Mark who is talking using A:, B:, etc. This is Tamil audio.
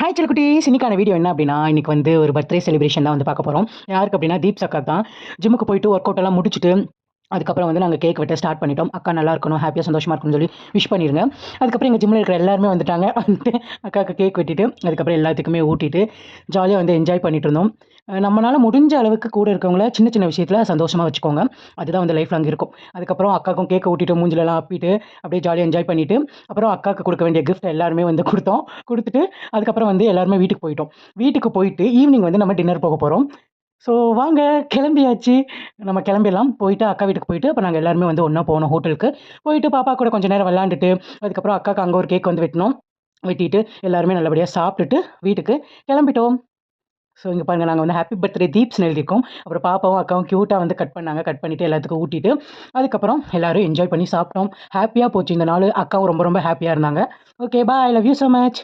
A: ஹாய் செல்குட்டீஸ், இன்னைக்கான வீடியோ என்ன அப்படின்னா, இன்னைக்கு வந்து ஒரு பர்த்டே செலிப்ரேஷன் தான் வந்து பார்க்க போறோம். யாருக்கு அப்படின்னா, தீப்ஸ் அக்காக்கு தான். ஜிம்முக்கு போயிட்டு ஒர்க் அவுட் எல்லாம் முடிச்சுட்டு, அதுக்கப்புறம் வந்து நாங்க கேக் வெட்ட ஸ்டார்ட் பண்ணிட்டோம். அக்கா நல்லா இருக்கணும், ஹேப்பியா சந்தோஷமா இருக்கணும்னு சொல்லி விஷ் பண்ணிருங்க. அதுக்கப்புறம் எங்க ஜிம்ல இருக்கிற எல்லாருமே வந்துட்டாங்க. வந்துட்டு அக்காவுக்கு கேக் வெட்டிட்டு, அதுக்கப்புறம் எல்லாத்துக்குமே ஊட்டிட்டு, ஜாலியா வந்து என்ஜாய் பண்ணிட்டு இருந்தோம். நம்மனால முடிஞ்ச அளவுக்கு கூட இருக்கவங்கள சின்ன சின்ன விஷயத்துல சந்தோஷமா வச்சுக்கோங்க. அதுதான் வந்து லைஃப் லாங் இருக்கும். அதுக்கப்புறம் அக்காவுக்கும் கேக்க ஊட்டிட்டு, மூஞ்சிலலாம் அப்பிட்டு, அப்படியே ஜாலியா என்ஜாய் பண்ணிட்டு, அப்புறம் அக்காவுக்கு குடுக்க வேண்டிய கிஃப்ட் எல்லாருமே வந்து குடுத்தோம். குடுத்துட்டு, அதுக்கப்புறம் வந்து எல்லாருமே வீட்டுக்கு போயிட்டோம். வீட்டுக்கு போயிட்டு ஈவினிங் வந்து நம்ம டின்னர் போக போறோம். ஸோ வாங்க கிளம்பியாச்சு. நம்ம கிளம்பிடலாம். போயிட்டு அக்கா வீட்டுக்கு போயிட்டு, அப்ப நாங்க எல்லாருமே வந்து ஒண்ணா போனோம் ஹோட்டலுக்கு. போயிட்டு பாப்பா கூட கொஞ்ச நேரம் விளையாண்டுட்டு, அதுக்கப்புறம் அக்காக்கு அங்க ஒரு கேக் வந்து வெட்டினோம். வெட்டிட்டு எல்லாருமே நல்லபடியா சாப்பிட்டுட்டு வீட்டுக்கு கிளம்பிட்டோம். ஸோ இங்க பாருங்க நாங்க வந்து ஹேப்பி பர்த்டே தீப்ஸ்ன்னு எழுதியிருக்கோம். அப்புறம் பாப்பாவும், அக்காவும் கியூட்டா வந்து கட் பண்ணாங்க. கட் பண்ணிட்டு எல்லாத்துக்கும் ஊட்டிட்டு, அதுக்கப்புறம் எல்லாரும் என்ஜாய் பண்ணி சாப்பிட்டோம். ஹேப்பியா போச்சு இந்த நாளு. அக்காவும் ரொம்ப ரொம்ப ஹேப்பியா இருந்தாங்க. Okay bye. Love you so much.